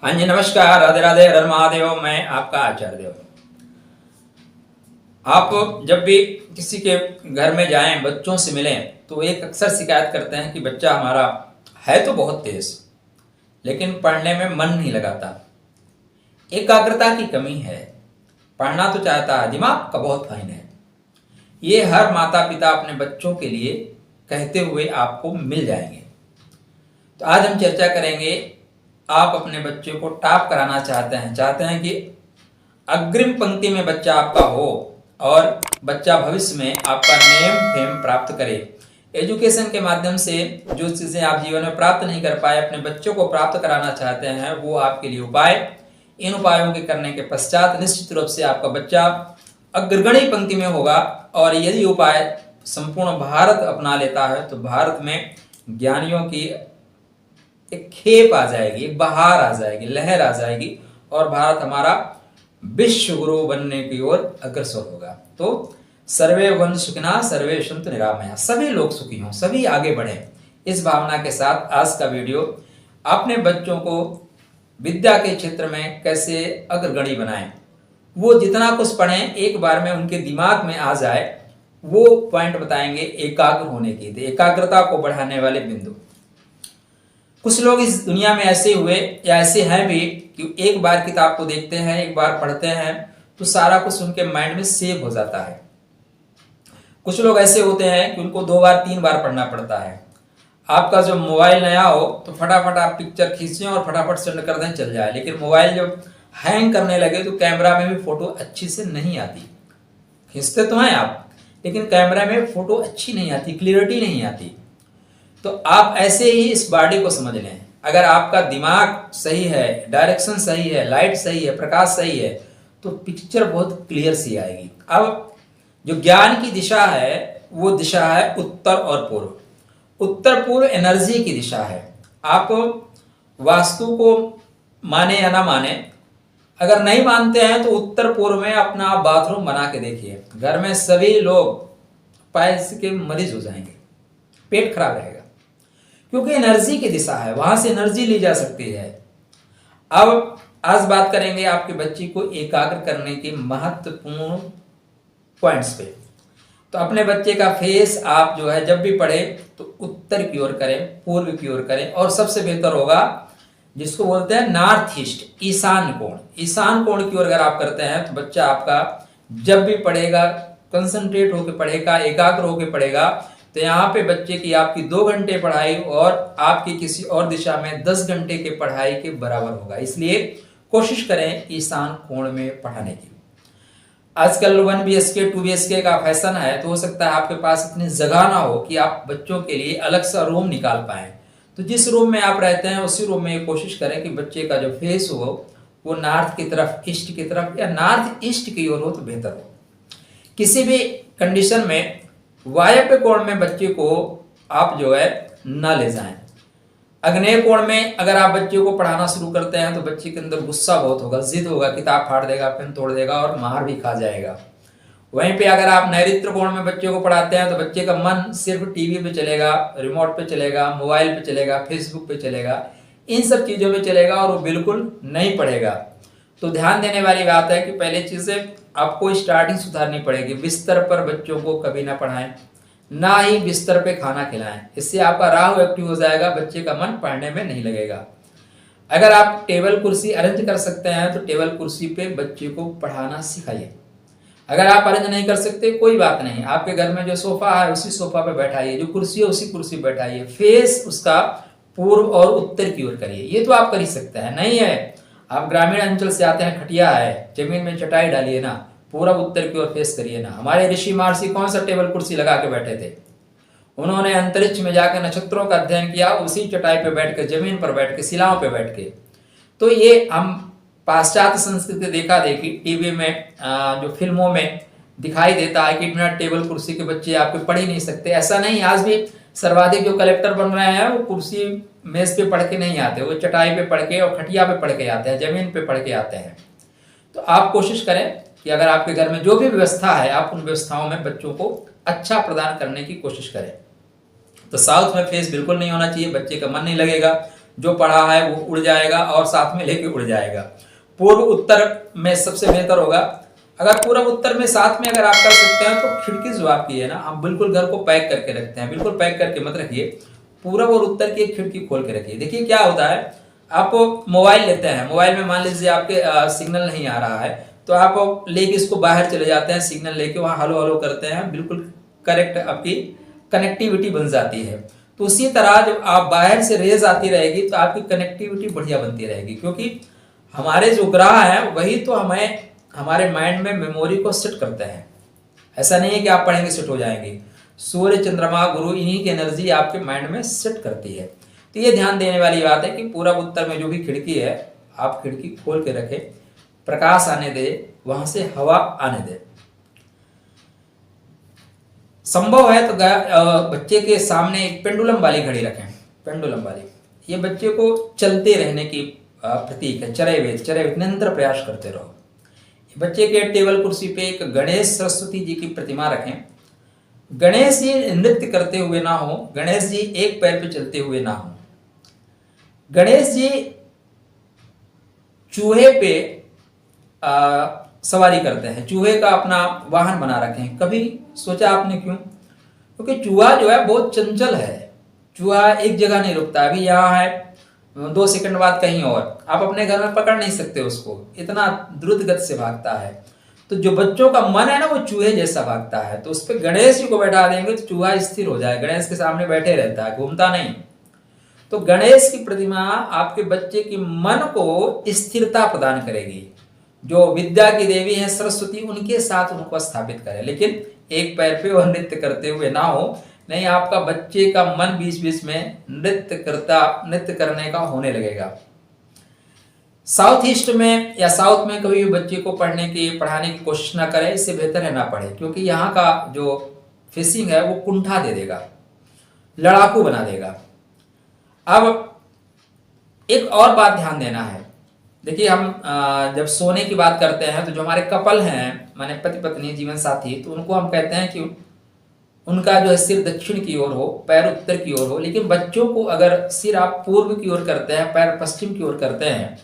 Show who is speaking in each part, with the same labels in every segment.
Speaker 1: हाँ जी, नमस्कार, राधे राधे, हर हर महादेव। मैं आपका आचार्य देव। आप जब भी किसी के घर में जाएं, बच्चों से मिलें, तो एक अक्सर शिकायत करते हैं कि बच्चा हमारा है तो बहुत तेज, लेकिन पढ़ने में मन नहीं लगाता, एकाग्रता की कमी है, पढ़ना तो चाहता है, दिमाग का बहुत फाइन है। ये हर माता पिता अपने बच्चों के लिए कहते हुए आपको मिल जाएंगे। तो आज हम चर्चा करेंगे, आप अपने बच्चे को टॉप कराना चाहते हैं कि अग्रिम पंक्ति में बच्चा आपका हो और बच्चा भविष्य में आपका नेम फेम प्राप्त करे। एजुकेशन के माध्यम से जो चीज़ें आप जीवन में प्राप्त नहीं कर पाए, अपने बच्चों को प्राप्त कराना चाहते हैं, वो आपके लिए उपाय। इन उपायों के करने के पश्चात निश्चित रूप से आपका बच्चा अग्रगणी पंक्ति में होगा। और यदि उपाय संपूर्ण भारत अपना लेता है तो भारत में ज्ञानियों की एक खेप आ जाएगी, एक बहार आ जाएगी, लहर आ जाएगी और भारत हमारा विश्व गुरु बनने की ओर अग्रसर होगा। तो सर्वे भवन्तु सुखिनः, सर्वे सन्तु निरामया, सभी लोग सुखी हों, सभी आगे बढ़ें, इस भावना के साथ आज का वीडियो अपने बच्चों को विद्या के क्षेत्र में कैसे अग्रगणी बनाएं, वो जितना कुछ पढ़ें एक बार में उनके दिमाग में आ जाए, वो पॉइंट बताएंगे एकाग्र होने की, एकाग्रता को बढ़ाने वाले बिंदु। कुछ लोग इस दुनिया में ऐसे हुए या ऐसे हैं भी कि एक बार किताब को देखते हैं, एक बार पढ़ते हैं तो सारा कुछ उनके माइंड में सेव हो जाता है। कुछ लोग ऐसे होते हैं कि उनको 2 बार 3 बार पढ़ना पड़ता है। आपका जब मोबाइल नया हो तो फटाफट आप पिक्चर खींचें और फटाफट सेंड कर दें, चल जाए, लेकिन मोबाइल जब हैंग करने लगे तो कैमरा में भी फोटो अच्छी से नहीं आती। खींचते तो हैं आप, लेकिन कैमरा में फोटो अच्छी नहीं आती, क्लियरिटी नहीं आती। तो आप ऐसे ही इस बॉडी को समझ लें, अगर आपका दिमाग सही है, डायरेक्शन सही है, लाइट सही है, प्रकाश सही है, तो पिक्चर बहुत क्लियर सी आएगी। अब जो ज्ञान की दिशा है वो दिशा है उत्तर और पूर्व। उत्तर पूर्व एनर्जी की दिशा है। आप वास्तु को माने या ना माने, अगर नहीं मानते हैं तो उत्तर पूर्व में अपना बाथरूम बना के देखिए, घर में सभी लोग पाइल्स के मरीज हो जाएंगे, पेट खराब रहेगा, क्योंकि एनर्जी की दिशा है, वहां से एनर्जी ली जा सकती है। अब आज बात करेंगे आपके बच्चे को एकाग्र करने के महत्वपूर्ण पॉइंट्स पे। तो अपने बच्चे का फेस आप जो है जब भी पढ़े तो उत्तर की ओर करें, पूर्व की ओर करें, और सबसे बेहतर होगा जिसको बोलते हैं नॉर्थ ईस्ट, ईशान कोण। ईशान कोण की ओर अगर आप करते हैं तो बच्चा आपका जब भी पढ़ेगा कंसंट्रेट होकर पढ़ेगा, एकाग्र होकर पढ़ेगा। तो यहाँ पे बच्चे की आपकी 2 घंटे पढ़ाई और आपकी किसी और दिशा में 10 घंटे के पढ़ाई के बराबर होगा। इसलिए कोशिश करें ईशान कोण में पढ़ाने की। आजकल 1 BHK 2 BHK का फैशन है, तो हो सकता है आपके पास इतनी जगह ना हो कि आप बच्चों के लिए अलग सा रूम निकाल पाएं। तो जिस रूम में आप रहते हैं उसी रूम में ये कोशिश करें कि बच्चे का जो फेस हो वो नॉर्थ की तरफ, ईस्ट की तरफ या नॉर्थ ईस्ट की ओर हो तो बेहतर हो। किसी भी कंडीशन में वायव्य कोण में बच्चे को आप जो है न ले जाएं। अग्नेय कोण में अगर आप बच्चे को पढ़ाना शुरू करते हैं तो बच्चे के अंदर गुस्सा बहुत होगा, जिद होगा, किताब फाड़ देगा, पेन तोड़ देगा और मार भी खा जाएगा। वहीं पे अगर आप नैऋत्य कोण में बच्चे को पढ़ाते हैं तो बच्चे का मन सिर्फ टीवी पे चलेगा, रिमोट पे चलेगा, मोबाइल पे चलेगा, फेसबुक पे चलेगा, इन सब चीज़ों पे चलेगा और वो बिल्कुल नहीं पढ़ेगा। तो ध्यान देने वाली बात है कि पहले चीज़ें आपको स्टार्टिंग सुधारनी पड़ेगी। बिस्तर पर बच्चों को कभी ना पढ़ाएं, ना ही बिस्तर पे खाना खिलाएं, इससे आपका राहु एक्टिव हो जाएगा, बच्चे का मन पढ़ने में नहीं लगेगा। अगर आप टेबल कुर्सी अरेंज कर सकते हैं तो टेबल कुर्सी पे बच्चे को पढ़ाना सिखाइए। अगर आप अरेंज नहीं कर सकते कोई बात नहीं, आपके घर में जो सोफा है उसी सोफा पे बैठाइए, जो कुर्सी है उसी कुर्सी पे बैठाइए, फेस उसका पूर्व और उत्तर की ओर करिए। ये तो आप कर ही सकते हैं। नहीं है आप ग्रामीण अंचल से आते हैं, खटिया है, जमीन में चटाई डालिए ना, पूरा उत्तर की ओर फेस करिए ना। हमारे ऋषि महर्षि कौन सा टेबल कुर्सी लगा के बैठे थे? उन्होंने अंतरिक्ष में जाकर नक्षत्रों का अध्ययन किया, उसी चटाई पे बैठ के, जमीन पर बैठ के, शिलाओं पे बैठ के। तो ये हम पाश्चात्य संस्कृति देखा देखी टीवी में, जो फिल्मों में दिखाई देता है कि बिना टेबल कुर्सी के बच्चे आपके पढ़ ही नहीं सकते। ऐसा नहीं, आज भी सर्वाधिक जो कलेक्टर बन रहे हैं वो कुर्सी मेज पे पढ़ के नहीं आते, वो चटाई पे पढ़ के और खटिया पे पढ़ के आते हैं, जमीन पे पढ़ के आते हैं। तो आप कोशिश करें कि अगर आपके घर में जो भी व्यवस्था है आप उन व्यवस्थाओं में बच्चों को अच्छा प्रदान करने की कोशिश करें। तो साउथ में फेस बिल्कुल नहीं होना चाहिए, बच्चे का मन नहीं लगेगा। जो पढ़ा है वो उड़ जाएगा और साथ में लेके उड़ जाएगा। पूर्व उत्तर में सबसे बेहतर होगा। अगर पूर्व उत्तर में साथ में अगर आप कर सकते हैं तो खिड़की जो आपकी है ना, आप बिल्कुल घर को पैक करके रखते हैं, बिल्कुल पैक करके मत रखिए। पूर्व और उत्तर की एक खिड़की खोल के रखिए। देखिए क्या होता है, आप मोबाइल लेते हैं, मोबाइल में मान लीजिए आपके सिग्नल नहीं आ रहा है, तो आप लेके इसको बाहर चले जाते हैं, सिग्नल लेके वहां हेलो हेलो करते हैं, बिल्कुल करेक्ट आपकी कनेक्टिविटी बन जाती है। तो उसी तरह जब आप बाहर से रेज आती रहेगी तो आपकी कनेक्टिविटी बढ़िया बनती रहेगी, क्योंकि हमारे जो ग्रह हैं वही तो हमें हमारे माइंड में मेमोरी को सेट करते हैं। ऐसा नहीं है कि आप पढ़ेंगे सेट हो जाएंगे। सूर्य, चंद्रमा, गुरु, इन्हीं की एनर्जी आपके माइंड में सेट करती है। तो ये ध्यान देने वाली बात है कि पूरब उत्तर में जो भी खिड़की है आप खिड़की खोल के रखें, प्रकाश आने दे, वहां से हवा आने दे। संभव है तो बच्चे के सामने एक पेंडुलम वाली घड़ी रखें, पेंडुलम वाली। ये बच्चे को चलते रहने की प्रतीक है। चरय वेद निरंतर प्रयास करते रहो। बच्चे के टेबल कुर्सी पे एक गणेश सरस्वती जी की प्रतिमा रखें। गणेश जी नृत्य करते हुए ना हो, गणेश जी एक पैर पे चलते हुए ना हो। गणेश जी चूहे पे सवारी करते हैं, चूहे का अपना वाहन बना रखें। कभी सोचा आपने क्यों? क्योंकि चूहा जो है बहुत चंचल है। चूहा एक जगह नहीं रुकता, अभी यहाँ है 2 सेकंड बाद कहीं और। आप अपने घर में पकड़ नहीं सकते उसको, इतना द्रुत गति से भागता है। तो जो बच्चों का मन है ना वो चूहे जैसा भागता है। तो उस पर गणेश जी को बैठा देंगे तो चूहा स्थिर हो जाए, गणेश के सामने बैठे रहता है, घूमता नहीं। तो गणेश की प्रतिमा आपके बच्चे की मन को स्थिरता प्रदान करेगी। जो विद्या की देवी है सरस्वती, उनके साथ उनको स्थापित करें, लेकिन एक पैर पे वह नृत्य करते हुए ना हो। नहीं, आपका बच्चे का मन बीच बीच में नृत्य करने का होने लगेगा। साउथ ईस्ट में या साउथ में कभी भी बच्चे को पढ़ाने की कोशिश ना करें, इससे बेहतर है ना पढ़े, क्योंकि यहाँ का जो फेसिंग है वो कुंठा दे देगा, लड़ाकू बना देगा। अब एक और बात ध्यान देना है। देखिए, हम जब सोने की बात करते हैं तो जो हमारे कपल हैं, माने पति पत्नी जीवन साथी, तो उनको हम कहते हैं कि उनका जो है सिर दक्षिण की ओर हो, पैर उत्तर की ओर हो। लेकिन बच्चों को अगर सिर आप पूर्व की ओर करते हैं, पैर पश्चिम की ओर करते हैं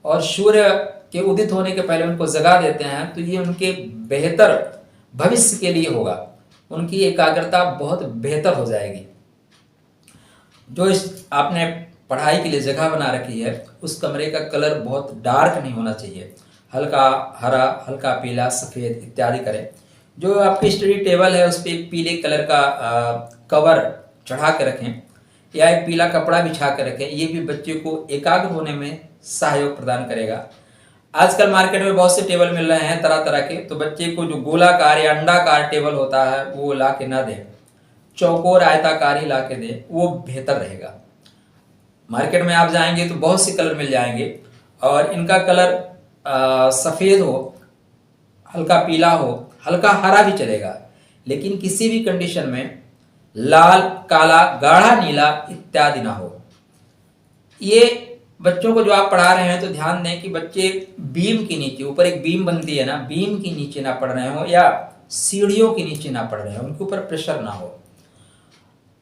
Speaker 1: और सूर्य के उदित होने के पहले उनको जगा देते हैं, तो ये उनके बेहतर भविष्य के लिए होगा। उनकी एकाग्रता बहुत बेहतर हो जाएगी। जो आपने पढ़ाई के लिए जगह बना रखी है उस कमरे का कलर बहुत डार्क नहीं होना चाहिए, हल्का हरा, हल्का पीला, सफ़ेद इत्यादि करें। जो आपकी स्टडी टेबल है उस पर एक पीले कलर का कवर चढ़ा के रखें या एक पीला कपड़ा बिछा कर रखें। ये भी बच्चे को एकाग्र होने में सहयोग प्रदान करेगा। आजकल मार्केट में बहुत से टेबल मिल रहे हैं तरह तरह के, तो बच्चे को जो गोलाकार या अंडाकार टेबल होता है वो ला के ना दें, चौकोर आयताकार ही ला के दें, वो बेहतर रहेगा। मार्केट में आप जाएंगे तो बहुत से कलर मिल जाएंगे और इनका कलर सफ़ेद हो, हल्का पीला हो, हल्का हरा भी चलेगा, लेकिन किसी भी कंडीशन में लाल, काला, गाढ़ा नीला इत्यादि ना हो। ये बच्चों को जो आप पढ़ा रहे हैं तो ध्यान दें कि बच्चे बीम के नीचे, ऊपर एक बीम बनती है ना, बीम के नीचे ना पढ़ रहे हो या सीढ़ियों के नीचे ना पढ़ रहे हो, उनके ऊपर प्रेशर ना हो।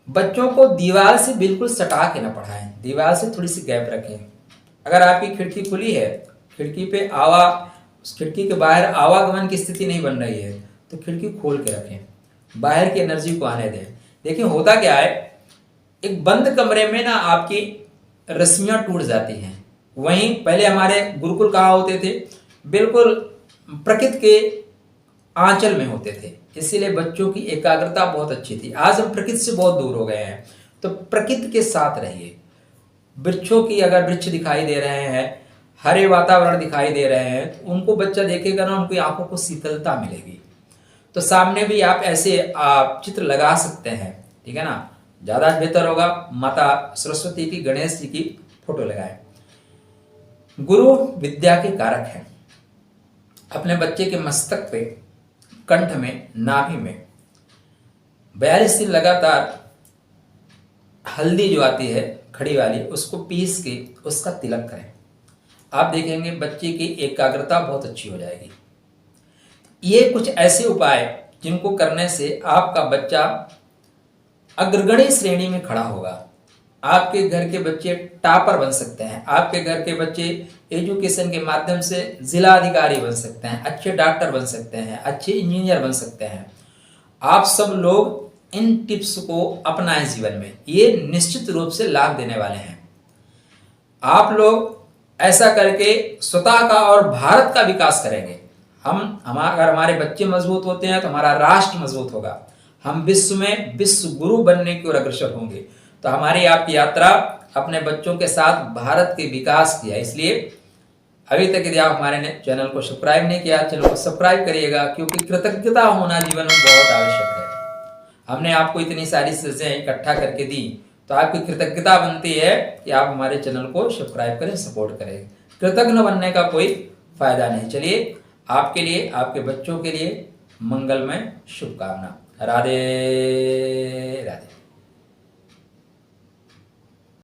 Speaker 1: बच्चों को दीवार से बिल्कुल सटा के ना पढ़ाएं, दीवार से थोड़ी सी गैप रखें। अगर आपकी खिड़की खुली है, खिड़की पे खिड़की के बाहर आवागमन की स्थिति नहीं बन रही है, तो खिड़की खोल के रखें, बाहर की एनर्जी को आने दें। देखिए होता क्या है, एक बंद कमरे में ना आपकी रस्सियां टूट जाती हैं। वहीं पहले हमारे गुरुकुल कहाँ होते थे, बिल्कुल प्रकृति के आंचल में होते थे, इसीलिए बच्चों की एकाग्रता बहुत अच्छी थी। आज हम प्रकृति से बहुत दूर हो गए हैं, तो प्रकृति के साथ रहिए। वृक्षों की अगर वृक्ष दिखाई दे रहे हैं, हरे वातावरण दिखाई दे रहे हैं, तो उनको बच्चा देखेगा ना, उनकी आंखों को शीतलता मिलेगी। तो सामने भी आप ऐसे चित्र लगा सकते हैं, ठीक है ना, ज़्यादा बेहतर होगा। माता सरस्वती की, गणेश जी की फोटो लगाएं। गुरु विद्या के कारक हैं। अपने बच्चे के मस्तक पे, कंठ में, नाभि में 42 दिन लगातार हल्दी जो आती है खड़ी वाली, उसको पीस के उसका तिलक करें। आप देखेंगे बच्चे की एकाग्रता बहुत अच्छी हो जाएगी। ये कुछ ऐसे उपाय जिनको करने से आपका बच्चा अग्रगण्य श्रेणी में खड़ा होगा। आपके घर के बच्चे टॉपर बन सकते हैं, आपके घर के बच्चे एजुकेशन के माध्यम से जिला अधिकारी बन सकते हैं, अच्छे डॉक्टर बन सकते हैं, अच्छे इंजीनियर बन सकते हैं। आप सब लोग इन टिप्स को अपनाएं जीवन में, ये निश्चित रूप से लाभ देने वाले हैं। आप लोग ऐसा करके स्वतः का और भारत का विकास करेंगे। अगर हमारे बच्चे मजबूत होते हैं तो हमारा राष्ट्र मजबूत होगा, हम विश्व में विश्व गुरु बनने की ओर अग्रसर होंगे। तो हमारी आपकी यात्रा अपने बच्चों के साथ भारत के विकास की है। इसलिए अभी तक यदि आप हमारे चैनल को सब्सक्राइब नहीं किया, चैनल को सब्सक्राइब करिएगा, क्योंकि कृतज्ञता होना जीवन में बहुत आवश्यक है। हमने आपको इतनी सारी चीजें इकट्ठा करके दी, तो आपकी कृतज्ञता बनती है कि आप हमारे चैनल को सब्सक्राइब करें, सपोर्ट करें। कृतज्ञ बनने का कोई फायदा नहीं। चलिए, आपके लिए, आपके बच्चों के लिए मंगलमय शुभकामना। राधे राधे।